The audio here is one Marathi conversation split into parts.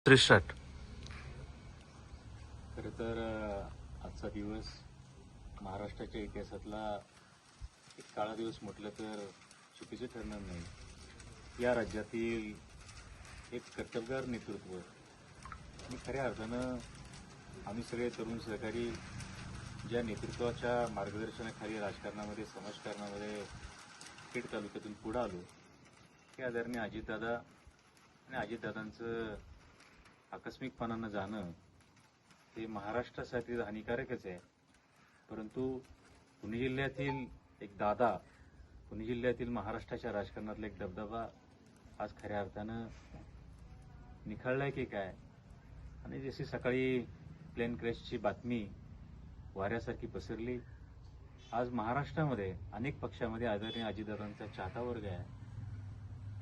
त्रिशट खरं तर आजचा दिवस महाराष्ट्राच्या इतिहासातला एक काळा दिवस म्हटलं तर चुकीचं ठरणार नाही. या राज्यातील एक कर्तबगार नेतृत्व आणि खऱ्या अर्थानं आम्ही सगळे तरुण सहकारी ज्या नेतृत्वाच्या मार्गदर्शनाखाली राजकारणामध्ये समाजकारणामध्ये खेड तालुक्यातून पुढे आलो हे आदरणीय अजितदादा आणि अजितदादांचं आकस्मिकपणानं जाणं हे महाराष्ट्रासाठी हानिकारकच आहे. परंतु पुणे जिल्ह्यातील एक दादा, पुणे जिल्ह्यातील महाराष्ट्राच्या राजकारणातला एक दबदबा आज खऱ्या अर्थानं निखळलाय की काय. आणि जशी सकाळी प्लेन क्रॅशची बातमी वाऱ्यासारखी पसरली, आज महाराष्ट्रामध्ये अनेक पक्षामध्ये आदरणीय अजितदादांचा चाहता वर्ग आहे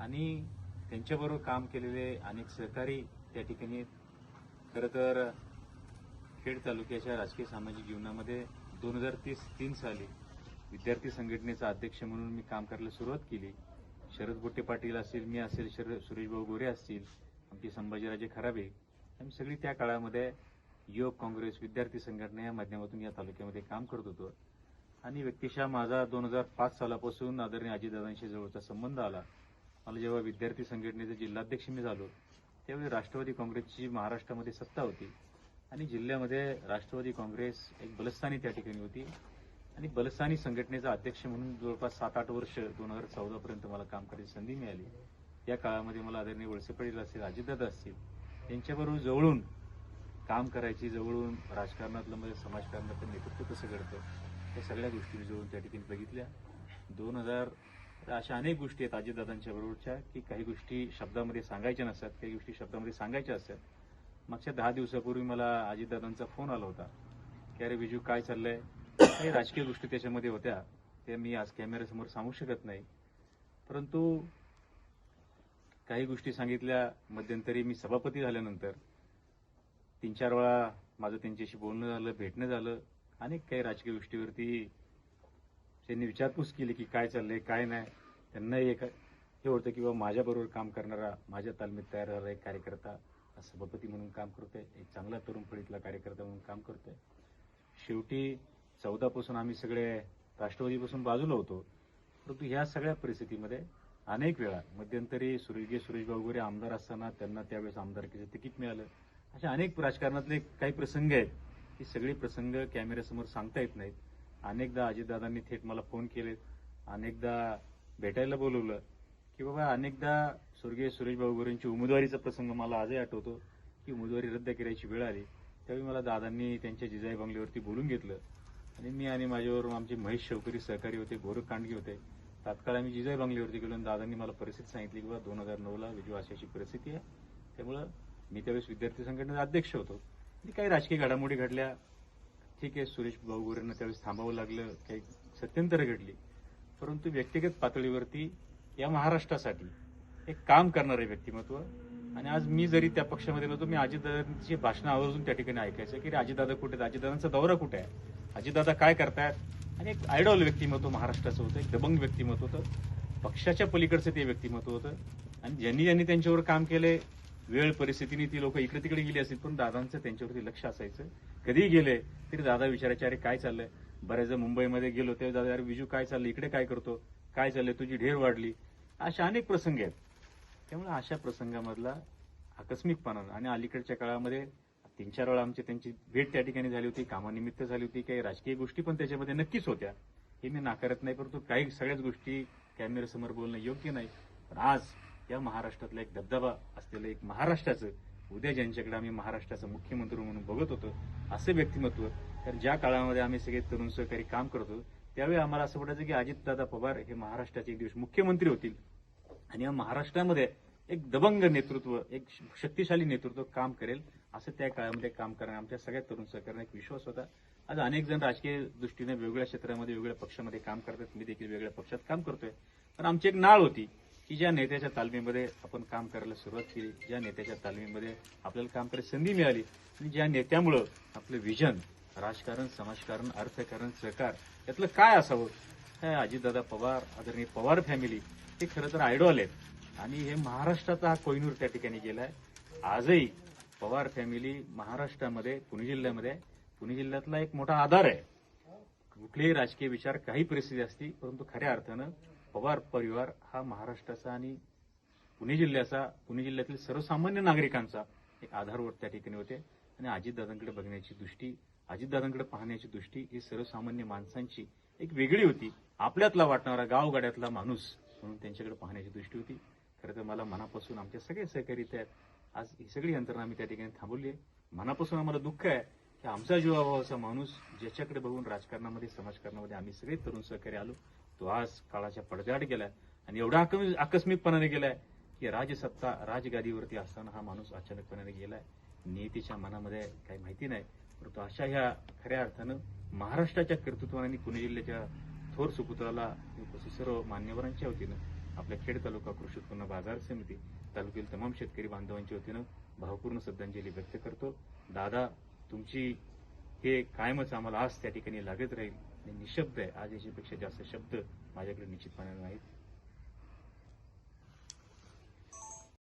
आणि त्यांच्याबरोबर काम केलेले अनेक सहकारी त्या ठिकाणी. खरं तर खेड तालुक्याच्या राजकीय सामाजिक जीवनामध्ये 2003 साली विद्यार्थी संघटनेचा अध्यक्ष म्हणून मी काम करायला सुरुवात केली. शरद बोट्टे पाटील असतील, मी असेल, सुरेशभाऊ गोरे असतील, आमचे संभाजीराजे खराबे, आम्ही सगळी त्या काळामध्ये युवक काँग्रेस विद्यार्थी संघटना या माध्यमातून या तालुक्यामध्ये काम करत होतो. आणि व्यक्तिशः माझा 2005 सालापासून आदरणीय अजितदादांशी जवळचा संबंध आला. मला जेव्हा विद्यार्थी संघटनेचे जिल्हाध्यक्ष मी झालो त्यावेळी राष्ट्रवादी काँग्रेसची महाराष्ट्रामध्ये सत्ता होती आणि जिल्ह्यामध्ये राष्ट्रवादी काँग्रेस एक बलस्थानी त्या ठिकाणी होती आणि बलस्थानी संघटनेचा अध्यक्ष म्हणून जवळपास 7-8 वर्ष 2014 पर्यंत मला काम करायची संधी मिळाली. या काळामध्ये मला आदरणीय वळसे पाटील असतील, अजितदादा असतील, त्यांच्याबरोबर जवळून काम करायची, जवळून राजकारणातलं म्हणजे समाजकारणातलं नेतृत्व कसं घडतं या सगळ्या गोष्टी मी जवळून त्या ठिकाणी बघितल्या. 2000 अशा अनेक गोष्टी आहेत अजितदादांच्या बरोबरच्या की काही गोष्टी शब्दामध्ये सांगायच्या नसतात, काही गोष्टी शब्दामध्ये सांगायच्या असतात. मागच्या 10 दिवसापूर्वी मला अजितदादांचा फोन आला होता की अरे विजू काय चाललंय. काही राजकीय गोष्टी त्याच्यामध्ये होत्या, त्या मी आज कॅमेऱ्यासमोर सांगू शकत नाही. परंतु काही गोष्टी सांगितल्या. मध्यंतरी मी सभापती झाल्यानंतर 3-4 वेळा माझं त्यांच्याशी बोलणं झालं, भेटणं झालं. अनेक काही राजकीय गोष्टीवरती त्यांनी विचारपूस केली की काय चाललंय काय नाही. त्यांनाही एक हे होतं की बाबा माझ्याबरोबर काम करणारा, माझ्या तालमीत तयार झालेला एक कार्यकर्ता सभापती म्हणून काम करतोय, एक चांगला तरुण फळीतला कार्यकर्ता म्हणून काम करतोय. शेवटी 14 पासून आम्ही सगळे राष्ट्रवादीपासून बाजूला होतो. परंतु ह्या सगळ्या परिस्थितीमध्ये अनेक वेळा मध्यंतरी सुरेशभाऊ गोरे आमदार असताना त्यांना त्यावेळेस आमदारकीचं तिकीट मिळालं. अशा अनेक राजकारणातले काही प्रसंग आहेत की सगळे प्रसंग कॅमेऱ्यासमोर सांगता येत नाहीत. अनेकदा अजितदादांनी थेट मला फोन केले, अनेकदा भेटायला बोलवलं की बाबा अनेकदा स्वर्गीय सुरेशभाऊ गोरेंची उमेदवारीचा प्रसंग मला आजही आठवतो की उमेदवारी रद्द करायची वेळ आली त्यावेळी मला दादांनी त्यांच्या जिजाई बंगल्यावरती बोलून घेतलं आणि मी आणि माझ्यावर आमचे महेश शौकरी सहकारी होते, गोरख कांडगे होते. तात्काळ आम्ही जिजाई बंगल्यावरती गेलो आणि दादांनी मला परिस्थिती सांगितली की बाबा 2009ला विजू अशी परिस्थिती आहे. त्यामुळं मी त्यावेळेस विद्यार्थी संघटनेचा अध्यक्ष होतो आणि काही राजकीय घडामोडी घडल्या. ठीक आहे, सुरेश भाऊ गोरेंना त्यावेळेस थांबावं लागलं, काही सत्यंतरं घडली. परंतु व्यक्तिगत पातळीवरती या महाराष्ट्रासाठी एक काम करणारे व्यक्तिमत्व. आणि आज मी जरी त्या पक्षामध्ये नव्हतो, मी अजितदादांची भाषणं आवर्जून त्या ठिकाणी ऐकायचं की अजितदादा कुठे आहेत, अजितदादांचा दौरा कुठे आहे, अजितदादा काय करतायत. आणि एक आयडॉल व्यक्तिमत्व महाराष्ट्राचं होतं, एक दबंग व्यक्तिमत्व होतं, पक्षाच्या पलीकडचं ते व्यक्तिमत्व होतं. आणि ज्यांनी त्यांच्यावर काम केले, वेळ परिस्थितीने ती लोक इकडे तिकडे गेली असतील पण दादांचं त्यांच्यावरती लक्ष असायचं. कधीही गेले तरी दादा विचारायचे अरे काय चाललंय. बऱ्याचदा मुंबईमध्ये गेलो तेव्हा दादा अरे विजू काय चाललंय, इकडे काय करतो, काय चाललंय, तुझी ढेर वाढली. अशा अनेक प्रसंग आहेत. त्यामुळे अशा प्रसंगामधला आकस्मिकपणा आणि अलीकडच्या काळामध्ये 3-4 वेळा आमची त्यांची भेट त्या ठिकाणी झाली होती, कामानिमित्त झाली होती. काही राजकीय गोष्टी पण त्याच्यामध्ये नक्कीच होत्या, हे मी नाकारत नाही. परंतु काही सगळ्याच गोष्टी कॅमेऱ्यासमोर बोलणं योग्य नाही. पण आज या महाराष्ट्रातला एक दबदबा असलेलं एक महाराष्ट्राचं, उद्या ज्यांच्याकडे आम्ही महाराष्ट्राचा मुख्यमंत्री म्हणून बघत होतो असं व्यक्तिमत्व, तर ज्या काळामध्ये आम्ही सगळे तरुण सहकारी काम करतो त्यावेळी आम्हाला असं वाटायचं की अजितदादा पवार हे महाराष्ट्राचे एक दिवस मुख्यमंत्री होतील आणि या महाराष्ट्रामध्ये एक दबंग नेतृत्व, एक शक्तिशाली नेतृत्व काम करेल असं त्या काळामध्ये काम करणे आमच्या सगळ्या तरुण सहकाऱ्यांना एक विश्वास होता. आज अनेक जण राजकीय दृष्टीने वेगवेगळ्या क्षेत्रामध्ये वेगवेगळ्या पक्षामध्ये काम करतात, मी देखील वेगळ्या पक्षात काम करतोय. पण आमची एक नाळ होती की ज्या नेत्याच्या तालमीमध्ये आपण काम करायला सुरुवात केली, ज्या नेत्याच्या तालमीमध्ये आपल्याला काम करायची संधी मिळाली आणि ज्या नेत्यामुळं आपलं विजन, राजकारण, समाजकारण, अर्थकारण, सहकार यातलं काय असावं, हे अजितदादा पवार, आदरणीय पवार फॅमिली हे खरं तर आयडॉल आहेत. आणि हे महाराष्ट्राचा हा कोहिनूर त्या ठिकाणी गेलाय. आजही पवार फॅमिली महाराष्ट्रामध्ये पुणे जिल्ह्यामध्ये पुणे जिल्ह्यातला एक मोठा आधार आहे. कुठलेही राजकीय विचार काही परिस्थिती असती, परंतु खऱ्या अर्थानं पवार परिवार हा महाराष्ट्राचा आणि पुणे जिल्ह्यातील सर्वसामान्य नागरिकांचा एक आधारवत त्या ठिकाणी होते. आणि अजितदादांकडे बघण्याची दृष्टी, अजितदादांकडे पाहण्याची दृष्टी ही सर्वसामान्य माणसांची एक वेगळी होती. आपल्यातला वाटणारा गावगाड्यातला माणूस म्हणून त्यांच्याकडे पाहण्याची दृष्टी होती. खरं तर मला मनापासून आमचे सगळे सहकारी आहेत, आज ही सगळी यंत्रणा आम्ही त्या ठिकाणी थांबवली आहे. मनापासून आम्हाला दुःख आहे की आमचा जीवाभावाचा माणूस ज्याच्याकडे बघून राजकारणामध्ये समाजकारणामध्ये आम्ही सगळे तरुण सहकारी आलो, तो आज काळाच्या पडद्याआड गेलाय आणि एवढा आकस्मिकपणाने गेलाय की राजसत्ता राजगादीवरती असताना हा माणूस अचानकपणाने गेलाय. नियतीच्या मनामध्ये काही माहिती नाही, परंतु अशा ह्या खऱ्या अर्थानं महाराष्ट्राच्या कर्तृत्वाने आणि पुणे जिल्ह्याच्या थोर सुपुत्राला उपस्थित सर्व मान्यवरांच्या वतीनं आपल्या खेड तालुका कृषी उत्पन्न बाजार समिती तालुक्यातील तमाम शेतकरी बांधवांच्या वतीनं भावपूर्ण श्रद्धांजली व्यक्त करतो. दादा, तुमची हे कायमच आम्हाला आज त्या ठिकाणी लागत राहील आणि निशब्द आहे. आज याच्यापेक्षा जास्त शब्द माझ्याकडे निश्चितपणे नाहीत.